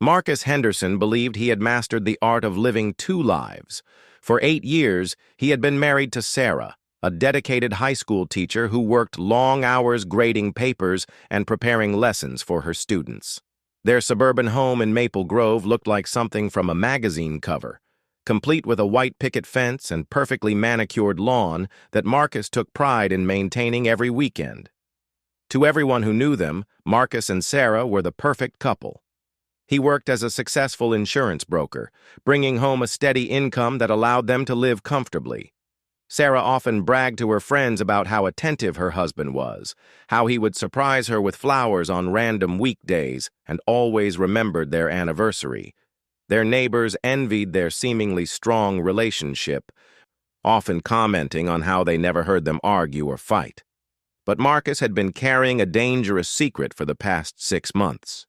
Marcus Henderson believed he had mastered the art of living two lives. For 8 years, he had been married to Sarah, a dedicated high school teacher who worked long hours grading papers and preparing lessons for her students. Their suburban home in Maple Grove looked like something from a magazine cover, complete with a white picket fence and perfectly manicured lawn that Marcus took pride in maintaining every weekend. To everyone who knew them, Marcus and Sarah were the perfect couple. He worked as a successful insurance broker, bringing home a steady income that allowed them to live comfortably. Sarah often bragged to her friends about how attentive her husband was, how he would surprise her with flowers on random weekdays and always remembered their anniversary. Their neighbors envied their seemingly strong relationship, often commenting on how they never heard them argue or fight. But Marcus had been carrying a dangerous secret for the past 6 months.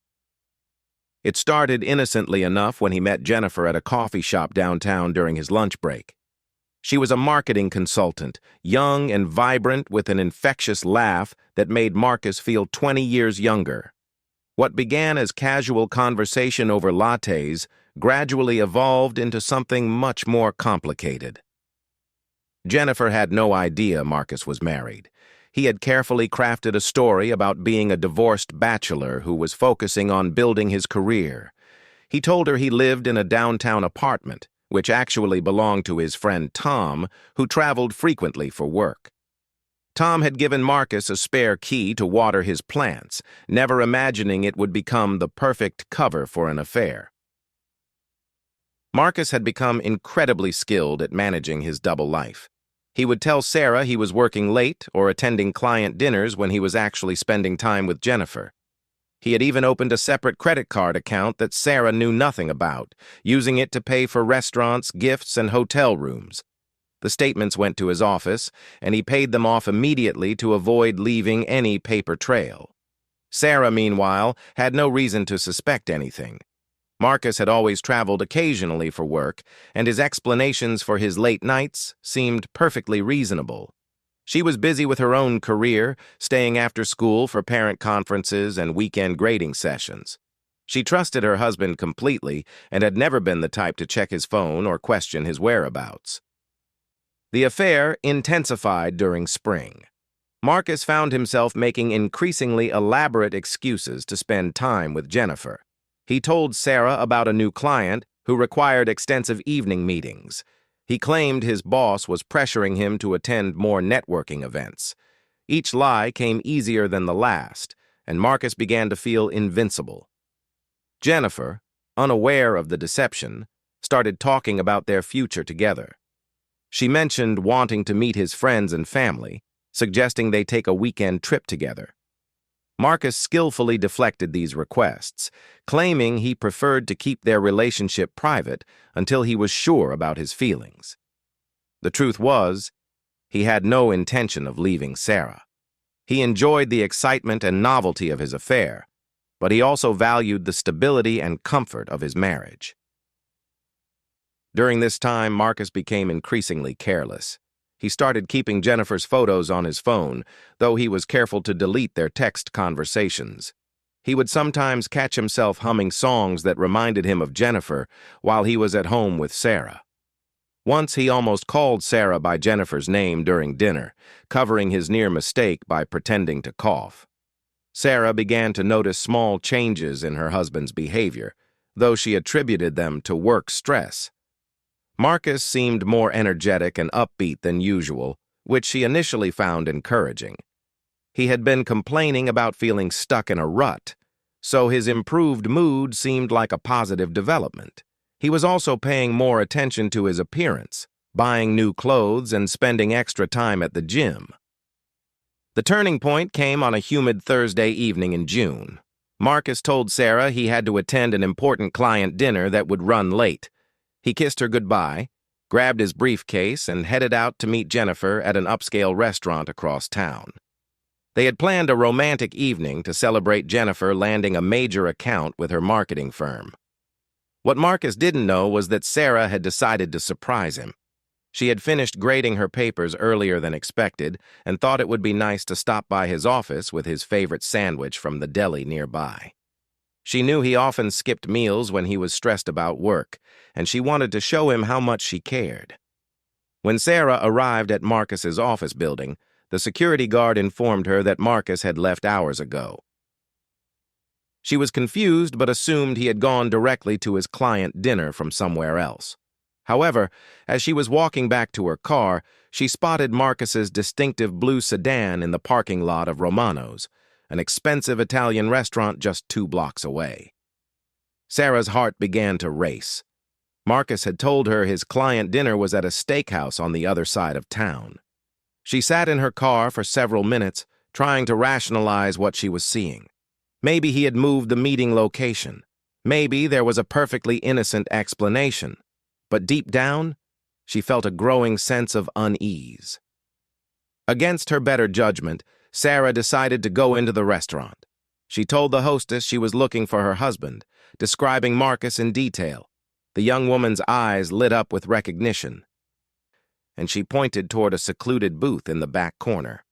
It started innocently enough when he met Jennifer at a coffee shop downtown during his lunch break. She was a marketing consultant, young and vibrant with an infectious laugh that made Marcus feel 20 years younger. What began as casual conversation over lattes gradually evolved into something much more complicated. Jennifer had no idea Marcus was married. He had carefully crafted a story about being a divorced bachelor who was focusing on building his career. He told her he lived in a downtown apartment, which actually belonged to his friend Tom, who traveled frequently for work. Tom had given Marcus a spare key to water his plants, never imagining it would become the perfect cover for an affair. Marcus had become incredibly skilled at managing his double life. He would tell Sarah he was working late or attending client dinners when he was actually spending time with Jennifer. He had even opened a separate credit card account that Sarah knew nothing about, using it to pay for restaurants, gifts, and hotel rooms. The statements went to his office, and he paid them off immediately to avoid leaving any paper trail. Sarah, meanwhile, had no reason to suspect anything. Marcus had always traveled occasionally for work, and his explanations for his late nights seemed perfectly reasonable. She was busy with her own career, staying after school for parent conferences and weekend grading sessions. She trusted her husband completely and had never been the type to check his phone or question his whereabouts. The affair intensified during spring. Marcus found himself making increasingly elaborate excuses to spend time with Jennifer. He told Sarah about a new client who required extensive evening meetings. He claimed his boss was pressuring him to attend more networking events. Each lie came easier than the last, and Marcus began to feel invincible. Jennifer, unaware of the deception, started talking about their future together. She mentioned wanting to meet his friends and family, suggesting they take a weekend trip together. Marcus skillfully deflected these requests, claiming he preferred to keep their relationship private until he was sure about his feelings. The truth was, he had no intention of leaving Sarah. He enjoyed the excitement and novelty of his affair, but he also valued the stability and comfort of his marriage. During this time, Marcus became increasingly careless. He started keeping Jennifer's photos on his phone, though he was careful to delete their text conversations. He would sometimes catch himself humming songs that reminded him of Jennifer while he was at home with Sarah. Once he almost called Sarah by Jennifer's name during dinner, covering his near mistake by pretending to cough. Sarah began to notice small changes in her husband's behavior, though she attributed them to work stress. Marcus seemed more energetic and upbeat than usual, which she initially found encouraging. He had been complaining about feeling stuck in a rut, so his improved mood seemed like a positive development. He was also paying more attention to his appearance, buying new clothes and spending extra time at the gym. The turning point came on a humid Thursday evening in June. Marcus told Sarah he had to attend an important client dinner that would run late. He kissed her goodbye, grabbed his briefcase, and headed out to meet Jennifer at an upscale restaurant across town. They had planned a romantic evening to celebrate Jennifer landing a major account with her marketing firm. What Marcus didn't know was that Sarah had decided to surprise him. She had finished grading her papers earlier than expected and thought it would be nice to stop by his office with his favorite sandwich from the deli nearby. She knew he often skipped meals when he was stressed about work, and she wanted to show him how much she cared. When Sarah arrived at Marcus's office building, the security guard informed her that Marcus had left hours ago. She was confused but assumed he had gone directly to his client dinner from somewhere else. However, as she was walking back to her car, she spotted Marcus's distinctive blue sedan in the parking lot of Romano's, an expensive Italian restaurant just 2 blocks away. Sarah's heart began to race. Marcus had told her his client dinner was at a steakhouse on the other side of town. She sat in her car for several minutes, trying to rationalize what she was seeing. Maybe he had moved the meeting location. Maybe there was a perfectly innocent explanation. But deep down, she felt a growing sense of unease. Against her better judgment, Sarah decided to go into the restaurant. She told the hostess she was looking for her husband, describing Marcus in detail. The young woman's eyes lit up with recognition, and she pointed toward a secluded booth in the back corner.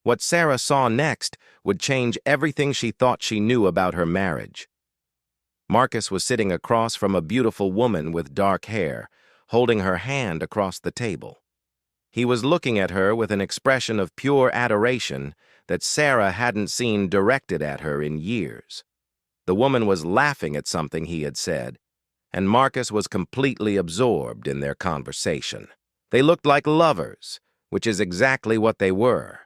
What Sarah saw next would change everything she thought she knew about her marriage. Marcus was sitting across from a beautiful woman with dark hair, holding her hand across the table. He was looking at her with an expression of pure adoration that Sarah hadn't seen directed at her in years. The woman was laughing at something he had said, and Marcus was completely absorbed in their conversation. They looked like lovers, which is exactly what they were.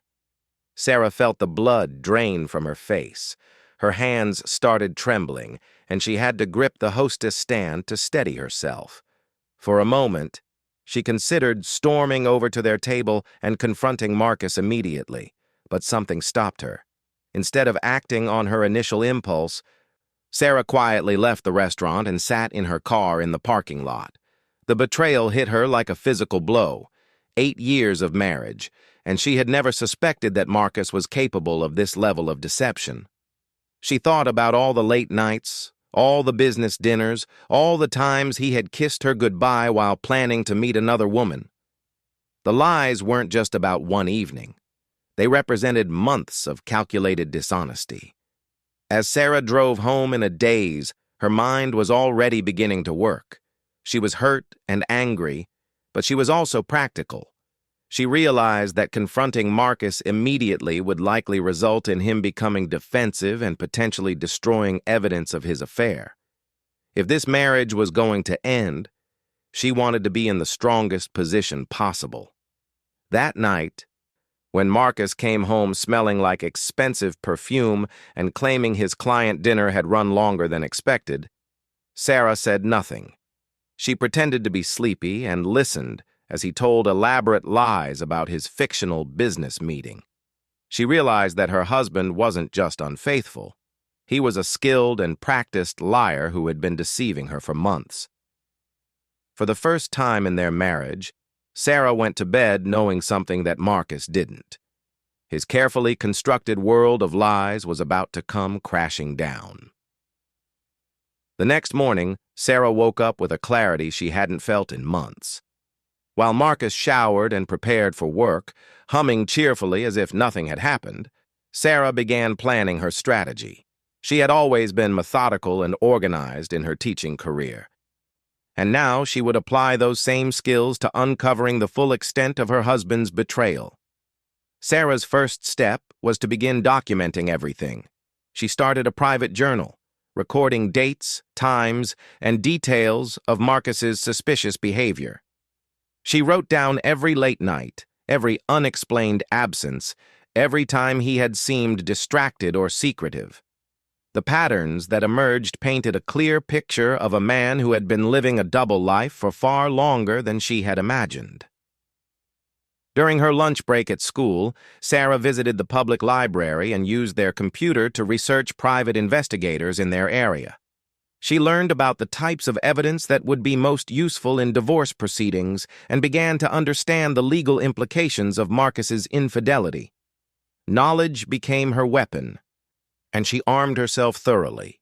Sarah felt the blood drain from her face. Her hands started trembling, and she had to grip the hostess stand to steady herself. For a moment, she considered storming over to their table and confronting Marcus immediately, but something stopped her. Instead of acting on her initial impulse, Sarah quietly left the restaurant and sat in her car in the parking lot. The betrayal hit her like a physical blow. 8 years of marriage, and she had never suspected that Marcus was capable of this level of deception. She thought about all the late nights, all the business dinners, all the times he had kissed her goodbye while planning to meet another woman. The lies weren't just about one evening. They represented months of calculated dishonesty. As Sarah drove home in a daze, her mind was already beginning to work. She was hurt and angry, but she was also practical. She realized that confronting Marcus immediately would likely result in him becoming defensive and potentially destroying evidence of his affair. If this marriage was going to end, she wanted to be in the strongest position possible. That night, when Marcus came home smelling like expensive perfume and claiming his client dinner had run longer than expected, Sarah said nothing. She pretended to be sleepy and listened as he told elaborate lies about his fictional business meeting. She realized that her husband wasn't just unfaithful. He was a skilled and practiced liar who had been deceiving her for months. For the first time in their marriage, Sarah went to bed knowing something that Marcus didn't. His carefully constructed world of lies was about to come crashing down. The next morning, Sarah woke up with a clarity she hadn't felt in months. While Marcus showered and prepared for work, humming cheerfully as if nothing had happened, Sarah began planning her strategy. She had always been methodical and organized in her teaching career, and now she would apply those same skills to uncovering the full extent of her husband's betrayal. Sarah's first step was to begin documenting everything. She started a private journal, recording dates, times, and details of Marcus's suspicious behavior. She wrote down every late night, every unexplained absence, every time he had seemed distracted or secretive. The patterns that emerged painted a clear picture of a man who had been living a double life for far longer than she had imagined. During her lunch break at school, Sarah visited the public library and used their computer to research private investigators in their area. She learned about the types of evidence that would be most useful in divorce proceedings and began to understand the legal implications of Marcus's infidelity. Knowledge became her weapon, and she armed herself thoroughly.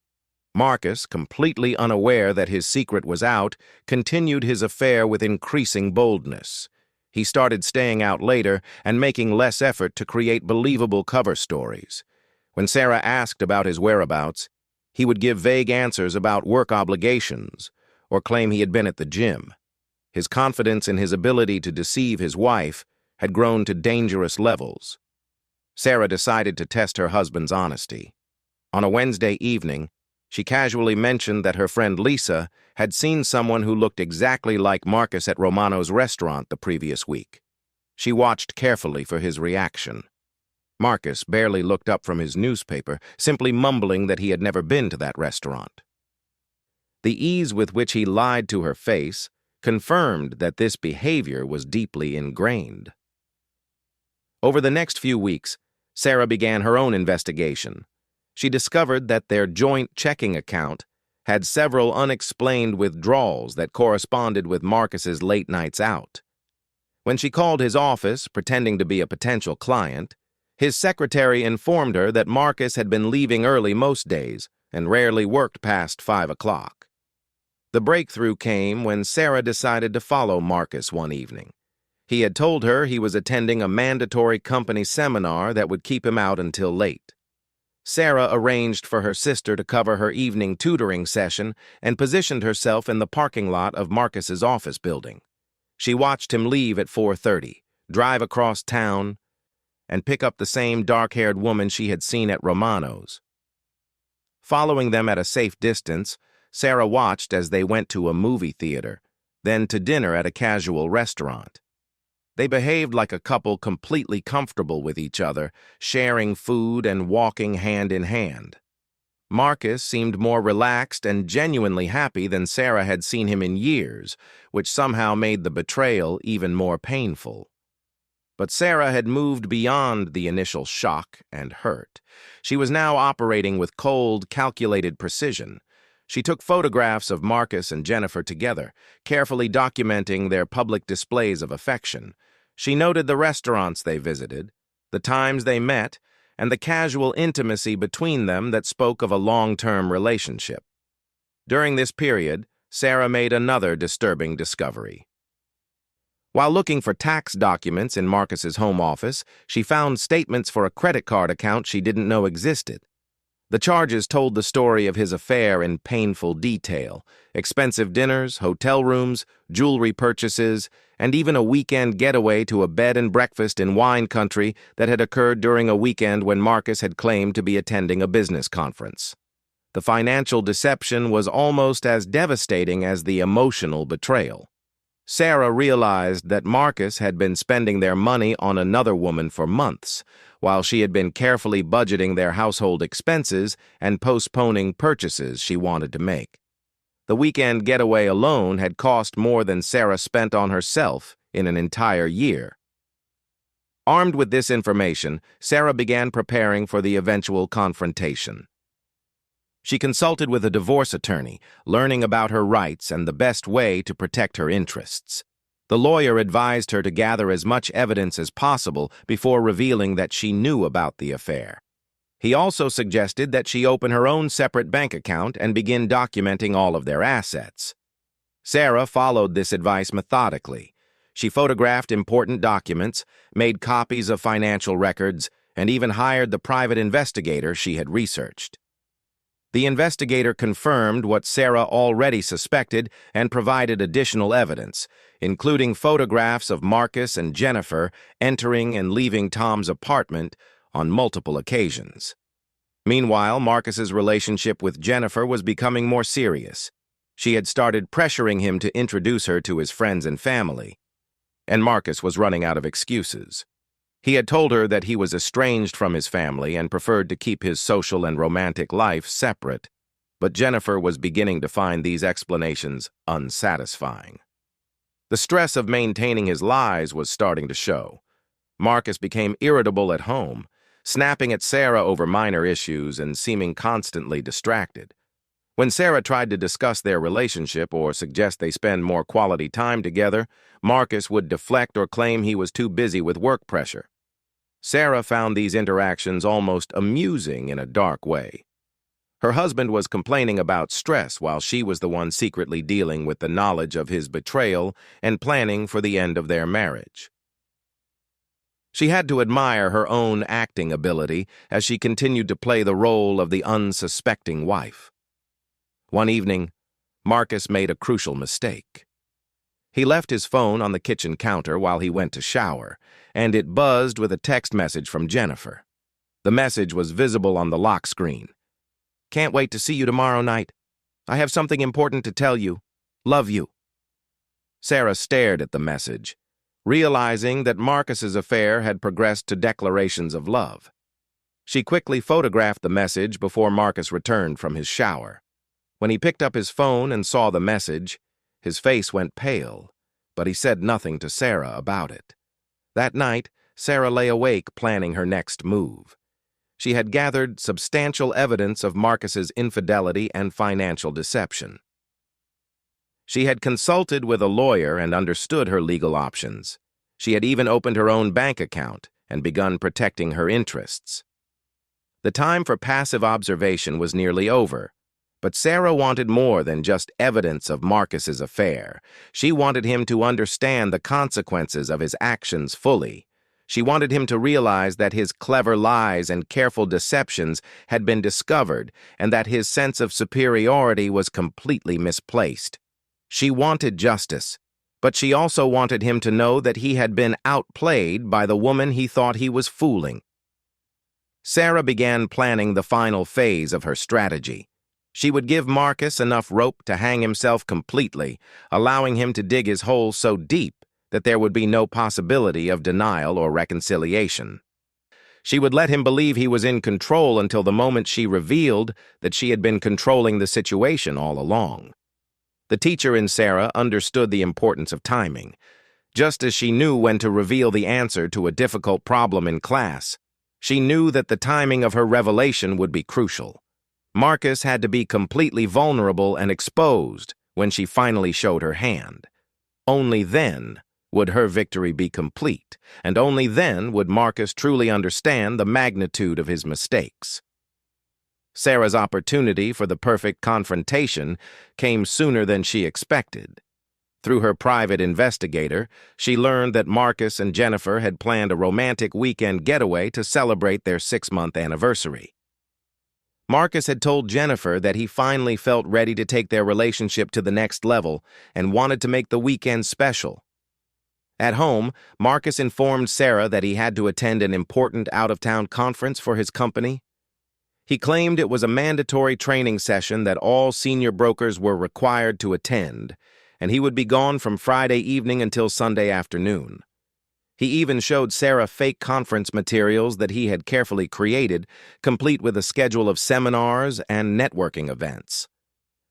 Marcus, completely unaware that his secret was out, continued his affair with increasing boldness. He started staying out later and making less effort to create believable cover stories. When Sarah asked about his whereabouts, He would give vague answers about work obligations or claim he had been at the gym. His confidence in his ability to deceive his wife had grown to dangerous levels. Sarah decided to test her husband's honesty. On a Wednesday evening, she casually mentioned that her friend Lisa had seen someone who looked exactly like Marcus at Romano's restaurant the previous week. She watched carefully for his reaction. Marcus barely looked up from his newspaper, simply mumbling that he had never been to that restaurant. The ease with which he lied to her face confirmed that this behavior was deeply ingrained. Over the next few weeks, Sarah began her own investigation. She discovered that their joint checking account had several unexplained withdrawals that corresponded with Marcus's late nights out. When she called his office, pretending to be a potential client, his secretary informed her that Marcus had been leaving early most days and rarely worked past 5 o'clock. The breakthrough came when Sarah decided to follow Marcus one evening. He had told her he was attending a mandatory company seminar that would keep him out until late. Sarah arranged for her sister to cover her evening tutoring session and positioned herself in the parking lot of Marcus's office building. She watched him leave at 4:30, drive across town, and pick up the same dark-haired woman she had seen at Romano's. Following them at a safe distance, Sarah watched as they went to a movie theater, then to dinner at a casual restaurant. They behaved like a couple completely comfortable with each other, sharing food and walking hand in hand. Marcus seemed more relaxed and genuinely happy than Sarah had seen him in years, which somehow made the betrayal even more painful. But Sarah had moved beyond the initial shock and hurt. She was now operating with cold, calculated precision. She took photographs of Marcus and Jennifer together, carefully documenting their public displays of affection. She noted the restaurants they visited, the times they met, and the casual intimacy between them that spoke of a long-term relationship. During this period, Sarah made another disturbing discovery. While looking for tax documents in Marcus's home office, she found statements for a credit card account she didn't know existed. The charges told the story of his affair in painful detail: expensive dinners, hotel rooms, jewelry purchases, and even a weekend getaway to a bed and breakfast in wine country that had occurred during a weekend when Marcus had claimed to be attending a business conference. The financial deception was almost as devastating as the emotional betrayal. Sarah realized that Marcus had been spending their money on another woman for months, while she had been carefully budgeting their household expenses and postponing purchases she wanted to make. The weekend getaway alone had cost more than Sarah spent on herself in an entire year. Armed with this information, Sarah began preparing for the eventual confrontation. She consulted with a divorce attorney, learning about her rights and the best way to protect her interests. The lawyer advised her to gather as much evidence as possible before revealing that she knew about the affair. He also suggested that she open her own separate bank account and begin documenting all of their assets. Sarah followed this advice methodically. She photographed important documents, made copies of financial records, and even hired the private investigator she had researched. The investigator confirmed what Sarah already suspected and provided additional evidence, including photographs of Marcus and Jennifer entering and leaving Tom's apartment on multiple occasions. Meanwhile, Marcus's relationship with Jennifer was becoming more serious. She had started pressuring him to introduce her to his friends and family, and Marcus was running out of excuses. He had told her that he was estranged from his family and preferred to keep his social and romantic life separate, but Jennifer was beginning to find these explanations unsatisfying. The stress of maintaining his lies was starting to show. Marcus became irritable at home, snapping at Sarah over minor issues and seeming constantly distracted. When Sarah tried to discuss their relationship or suggest they spend more quality time together, Marcus would deflect or claim he was too busy with work pressure. Sarah found these interactions almost amusing in a dark way. Her husband was complaining about stress while she was the one secretly dealing with the knowledge of his betrayal and planning for the end of their marriage. She had to admire her own acting ability as she continued to play the role of the unsuspecting wife. One evening, Marcus made a crucial mistake. He left his phone on the kitchen counter while he went to shower, and it buzzed with a text message from Jennifer. The message was visible on the lock screen. "Can't wait to see you tomorrow night. I have something important to tell you. Love you." Sarah stared at the message, realizing that Marcus's affair had progressed to declarations of love. She quickly photographed the message before Marcus returned from his shower. When he picked up his phone and saw the message, his face went pale, but he said nothing to Sarah about it. That night, Sarah lay awake planning her next move. She had gathered substantial evidence of Marcus's infidelity and financial deception. She had consulted with a lawyer and understood her legal options. She had even opened her own bank account and begun protecting her interests. The time for passive observation was nearly over, but Sarah wanted more than just evidence of Marcus's affair. She wanted him to understand the consequences of his actions fully. She wanted him to realize that his clever lies and careful deceptions had been discovered and that his sense of superiority was completely misplaced. She wanted justice, but she also wanted him to know that he had been outplayed by the woman he thought he was fooling. Sarah began planning the final phase of her strategy. She would give Marcus enough rope to hang himself completely, allowing him to dig his hole so deep that there would be no possibility of denial or reconciliation. She would let him believe he was in control until the moment she revealed that she had been controlling the situation all along. The teacher in Sarah understood the importance of timing. Just as she knew when to reveal the answer to a difficult problem in class, she knew that the timing of her revelation would be crucial. Marcus had to be completely vulnerable and exposed when she finally showed her hand. Only then would her victory be complete, and only then would Marcus truly understand the magnitude of his mistakes. Sarah's opportunity for the perfect confrontation came sooner than she expected. Through her private investigator, she learned that Marcus and Jennifer had planned a romantic weekend getaway to celebrate their 6-month anniversary. Marcus had told Jennifer that he finally felt ready to take their relationship to the next level and wanted to make the weekend special. At home, Marcus informed Sarah that he had to attend an important out-of-town conference for his company. He claimed it was a mandatory training session that all senior brokers were required to attend, and he would be gone from Friday evening until Sunday afternoon. He even showed Sarah fake conference materials that he had carefully created, complete with a schedule of seminars and networking events.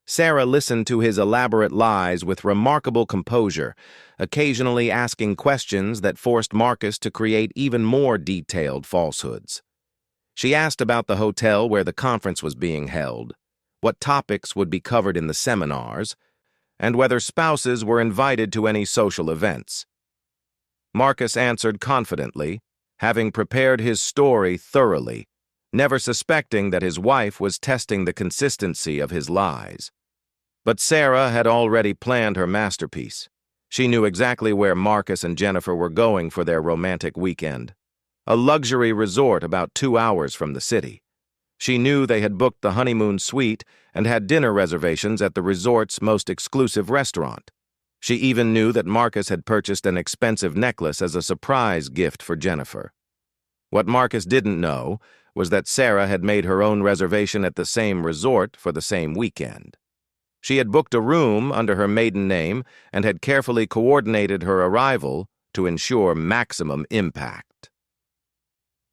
Sarah listened to his elaborate lies with remarkable composure, occasionally asking questions that forced Marcus to create even more detailed falsehoods. She asked about the hotel where the conference was being held, what topics would be covered in the seminars, and whether spouses were invited to any social events. Marcus answered confidently, having prepared his story thoroughly, never suspecting that his wife was testing the consistency of his lies. But Sarah had already planned her masterpiece. She knew exactly where Marcus and Jennifer were going for their romantic weekend, a luxury resort about 2 hours from the city. She knew they had booked the honeymoon suite and had dinner reservations at the resort's most exclusive restaurant. She even knew that Marcus had purchased an expensive necklace as a surprise gift for Jennifer. What Marcus didn't know was that Sarah had made her own reservation at the same resort for the same weekend. She had booked a room under her maiden name and had carefully coordinated her arrival to ensure maximum impact.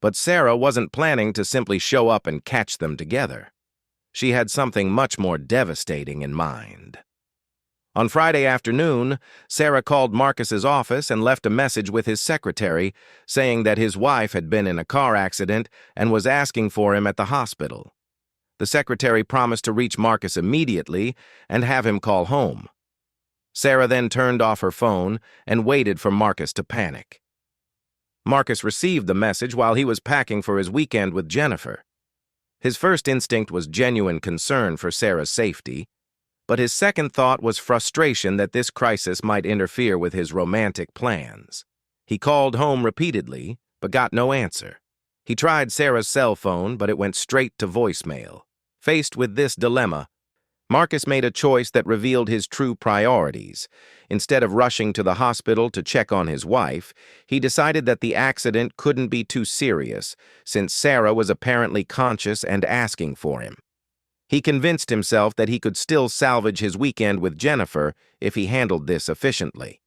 But Sarah wasn't planning to simply show up and catch them together. She had something much more devastating in mind. On Friday afternoon, Sarah called Marcus's office and left a message with his secretary saying that his wife had been in a car accident and was asking for him at the hospital. The secretary promised to reach Marcus immediately and have him call home. Sarah then turned off her phone and waited for Marcus to panic. Marcus received the message while he was packing for his weekend with Jennifer. His first instinct was genuine concern for Sarah's safety, but his second thought was frustration that this crisis might interfere with his romantic plans. He called home repeatedly, but got no answer. He tried Sarah's cell phone, but it went straight to voicemail. Faced with this dilemma, Marcus made a choice that revealed his true priorities. Instead of rushing to the hospital to check on his wife, he decided that the accident couldn't be too serious, since Sarah was apparently conscious and asking for him. He convinced himself that he could still salvage his weekend with Jennifer if he handled this efficiently.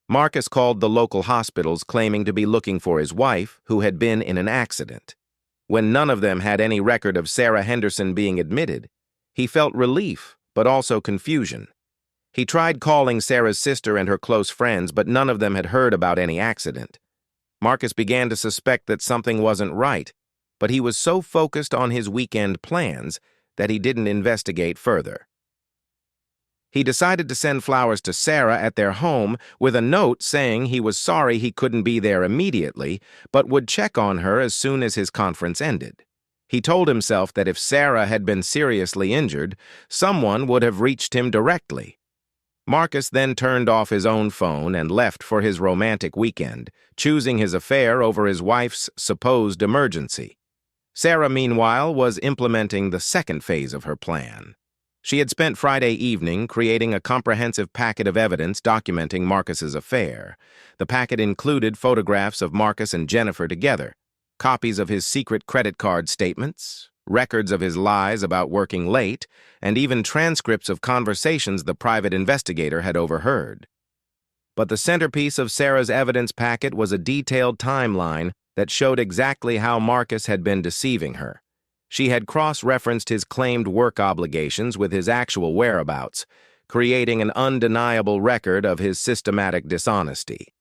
Marcus called the local hospitals claiming to be looking for his wife, who had been in an accident. When none of them had any record of Sarah Henderson being admitted, he felt relief, but also confusion. He tried calling Sarah's sister and her close friends, but none of them had heard about any accident. Marcus began to suspect that something wasn't right, but he was so focused on his weekend plans that he didn't investigate further. He decided to send flowers to Sarah at their home with a note saying he was sorry he couldn't be there immediately, but would check on her as soon as his conference ended. He told himself that if Sarah had been seriously injured, someone would have reached him directly. Marcus then turned off his own phone and left for his romantic weekend, choosing his affair over his wife's supposed emergency. Sarah, meanwhile, was implementing the second phase of her plan. She had spent Friday evening creating a comprehensive packet of evidence documenting Marcus's affair. The packet included photographs of Marcus and Jennifer together, copies of his secret credit card statements, records of his lies about working late, and even transcripts of conversations the private investigator had overheard. But the centerpiece of Sarah's evidence packet was a detailed timeline that showed exactly how Marcus had been deceiving her. She had cross-referenced his claimed work obligations with his actual whereabouts, creating an undeniable record of his systematic dishonesty.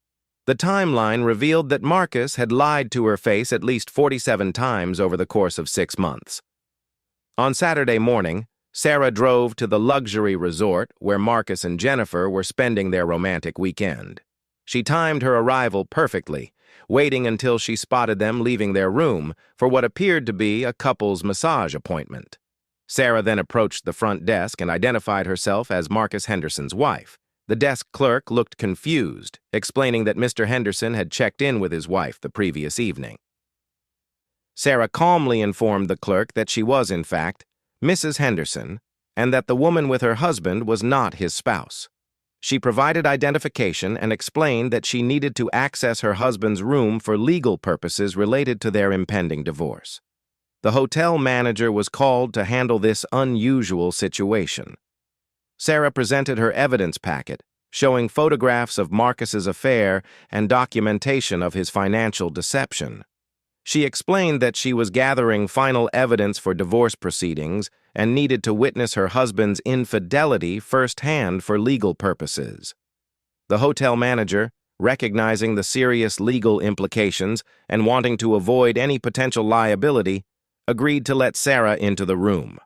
The timeline revealed that Marcus had lied to her face at least 47 times over the course of 6 months. On Saturday morning, Sarah drove to the luxury resort where Marcus and Jennifer were spending their romantic weekend. She timed her arrival perfectly, waiting until she spotted them leaving their room for what appeared to be a couple's massage appointment. Sarah then approached the front desk and identified herself as Marcus Henderson's wife. The desk clerk looked confused, explaining that Mr. Henderson had checked in with his wife the previous evening. Sarah calmly informed the clerk that she was, in fact, Mrs. Henderson, and that the woman with her husband was not his spouse. She provided identification and explained that she needed to access her husband's room for legal purposes related to their impending divorce. The hotel manager was called to handle this unusual situation. Sarah presented her evidence packet, showing photographs of Marcus's affair and documentation of his financial deception. She explained that she was gathering final evidence for divorce proceedings and needed to witness her husband's infidelity firsthand for legal purposes. The hotel manager, recognizing the serious legal implications and wanting to avoid any potential liability, agreed to let Sarah into the room.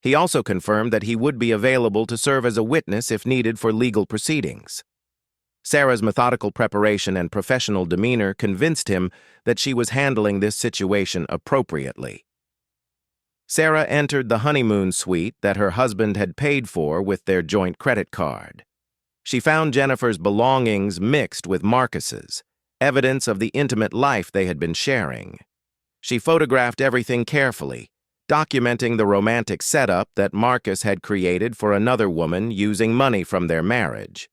He also confirmed that he would be available to serve as a witness if needed for legal proceedings. Sarah's methodical preparation and professional demeanor convinced him that she was handling this situation appropriately. Sarah entered the honeymoon suite that her husband had paid for with their joint credit card. She found Jennifer's belongings mixed with Marcus's, evidence of the intimate life they had been sharing. She photographed everything carefully, documenting the romantic setup that Marcus had created for another woman using money from their marriage.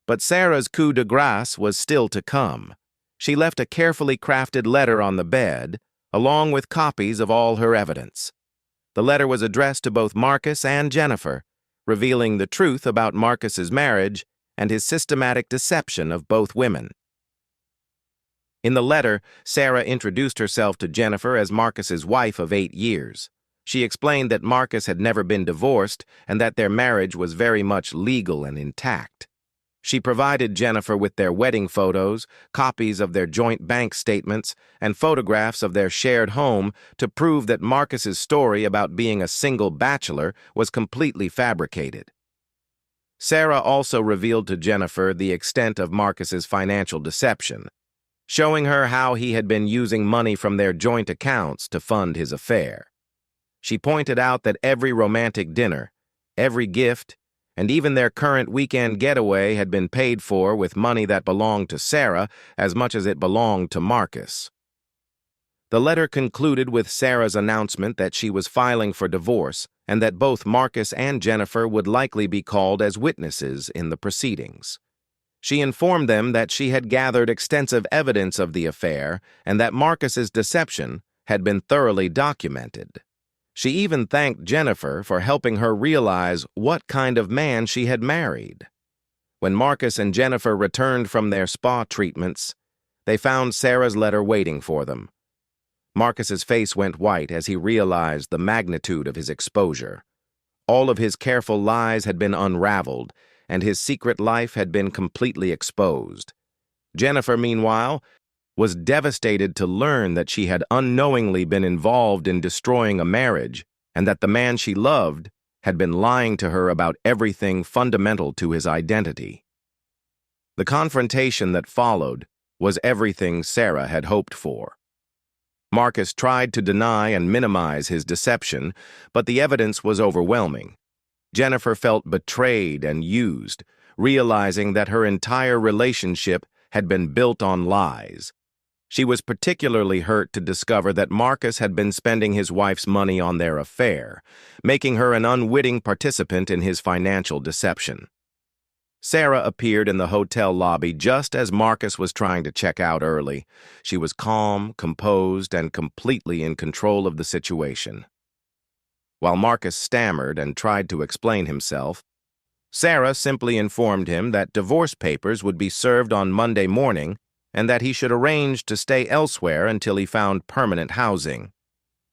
But Sarah's coup de grace was still to come. She left a carefully crafted letter on the bed, along with copies of all her evidence. The letter was addressed to both Marcus and Jennifer, revealing the truth about Marcus's marriage and his systematic deception of both women. In the letter, Sarah introduced herself to Jennifer as Marcus's wife of 8 years. She explained that Marcus had never been divorced and that their marriage was very much legal and intact. She provided Jennifer with their wedding photos, copies of their joint bank statements, and photographs of their shared home to prove that Marcus's story about being a single bachelor was completely fabricated. Sarah also revealed to Jennifer the extent of Marcus's financial deception, showing her how he had been using money from their joint accounts to fund his affair. She pointed out that every romantic dinner, every gift, and even their current weekend getaway had been paid for with money that belonged to Sarah as much as it belonged to Marcus. The letter concluded with Sarah's announcement that she was filing for divorce and that both Marcus and Jennifer would likely be called as witnesses in the proceedings. She informed them that she had gathered extensive evidence of the affair and that Marcus's deception had been thoroughly documented. She even thanked Jennifer for helping her realize what kind of man she had married. When Marcus and Jennifer returned from their spa treatments, they found Sarah's letter waiting for them. Marcus's face went white as he realized the magnitude of his exposure. All of his careful lies had been unraveled, and his secret life had been completely exposed. Jennifer, meanwhile, was devastated to learn that she had unknowingly been involved in destroying a marriage and that the man she loved had been lying to her about everything fundamental to his identity. The confrontation that followed was everything Sarah had hoped for. Marcus tried to deny and minimize his deception, but the evidence was overwhelming. Jennifer felt betrayed and used, realizing that her entire relationship had been built on lies. She was particularly hurt to discover that Marcus had been spending his wife's money on their affair, making her an unwitting participant in his financial deception. Sarah appeared in the hotel lobby just as Marcus was trying to check out early. She was calm, composed, and completely in control of the situation. While Marcus stammered and tried to explain himself, Sarah simply informed him that divorce papers would be served on Monday morning and that he should arrange to stay elsewhere until he found permanent housing.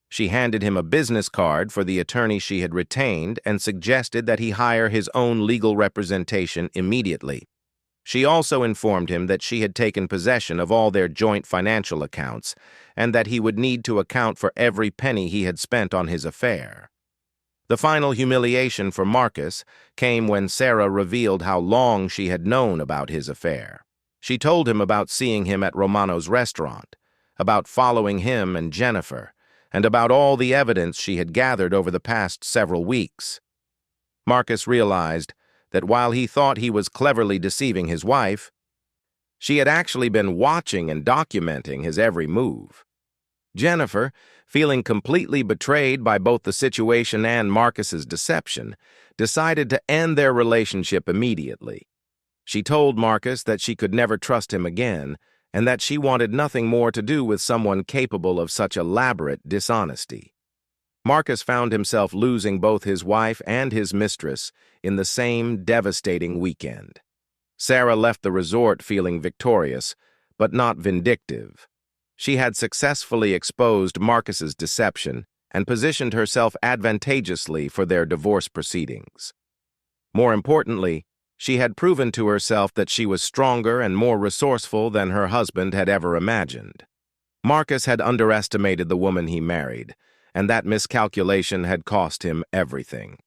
She handed him a business card for the attorney she had retained and suggested that he hire his own legal representation immediately. She also informed him that she had taken possession of all their joint financial accounts and that he would need to account for every penny he had spent on his affair. The final humiliation for Marcus came when Sarah revealed how long she had known about his affair. She told him about seeing him at Romano's restaurant, about following him and Jennifer, and about all the evidence she had gathered over the past several weeks. Marcus realized that while he thought he was cleverly deceiving his wife, she had actually been watching and documenting his every move. Jennifer, feeling completely betrayed by both the situation and Marcus's deception, decided to end their relationship immediately. She told Marcus that she could never trust him again and that she wanted nothing more to do with someone capable of such elaborate dishonesty. Marcus found himself losing both his wife and his mistress in the same devastating weekend. Sarah left the resort feeling victorious, but not vindictive. She had successfully exposed Marcus's deception and positioned herself advantageously for their divorce proceedings. More importantly, she had proven to herself that she was stronger and more resourceful than her husband had ever imagined. Marcus had underestimated the woman he married, and that miscalculation had cost him everything.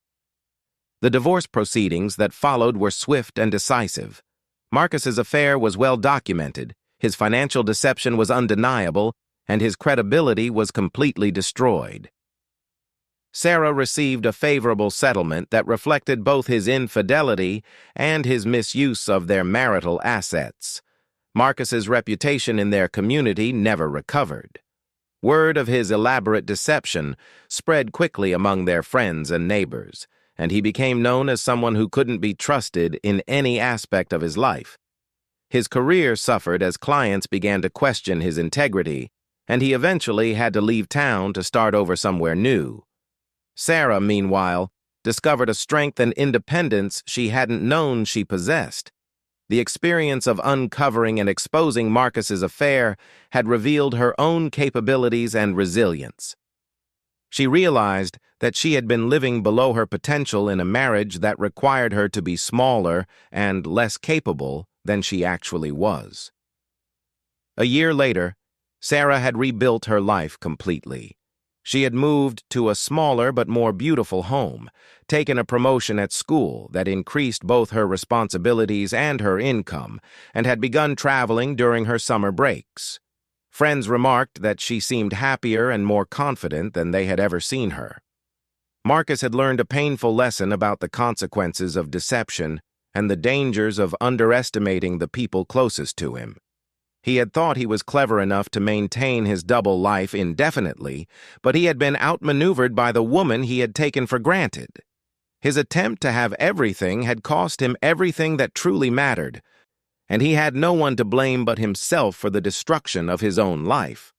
The divorce proceedings that followed were swift and decisive. Marcus's affair was well documented, his financial deception was undeniable, and his credibility was completely destroyed. Sarah received a favorable settlement that reflected both his infidelity and his misuse of their marital assets. Marcus's reputation in their community never recovered. Word of his elaborate deception spread quickly among their friends and neighbors, and he became known as someone who couldn't be trusted in any aspect of his life. His career suffered as clients began to question his integrity, and he eventually had to leave town to start over somewhere new. Sarah, meanwhile, discovered a strength and independence she hadn't known she possessed. The experience of uncovering and exposing Marcus's affair had revealed her own capabilities and resilience. She realized that she had been living below her potential in a marriage that required her to be smaller and less capable than she actually was. A year later, Sarah had rebuilt her life completely. She had moved to a smaller but more beautiful home, taken a promotion at school that increased both her responsibilities and her income, and had begun traveling during her summer breaks. Friends remarked that she seemed happier and more confident than they had ever seen her. Marcus had learned a painful lesson about the consequences of deception and the dangers of underestimating the people closest to him. He had thought he was clever enough to maintain his double life indefinitely, but he had been outmaneuvered by the woman he had taken for granted. His attempt to have everything had cost him everything that truly mattered, and he had no one to blame but himself for the destruction of his own life.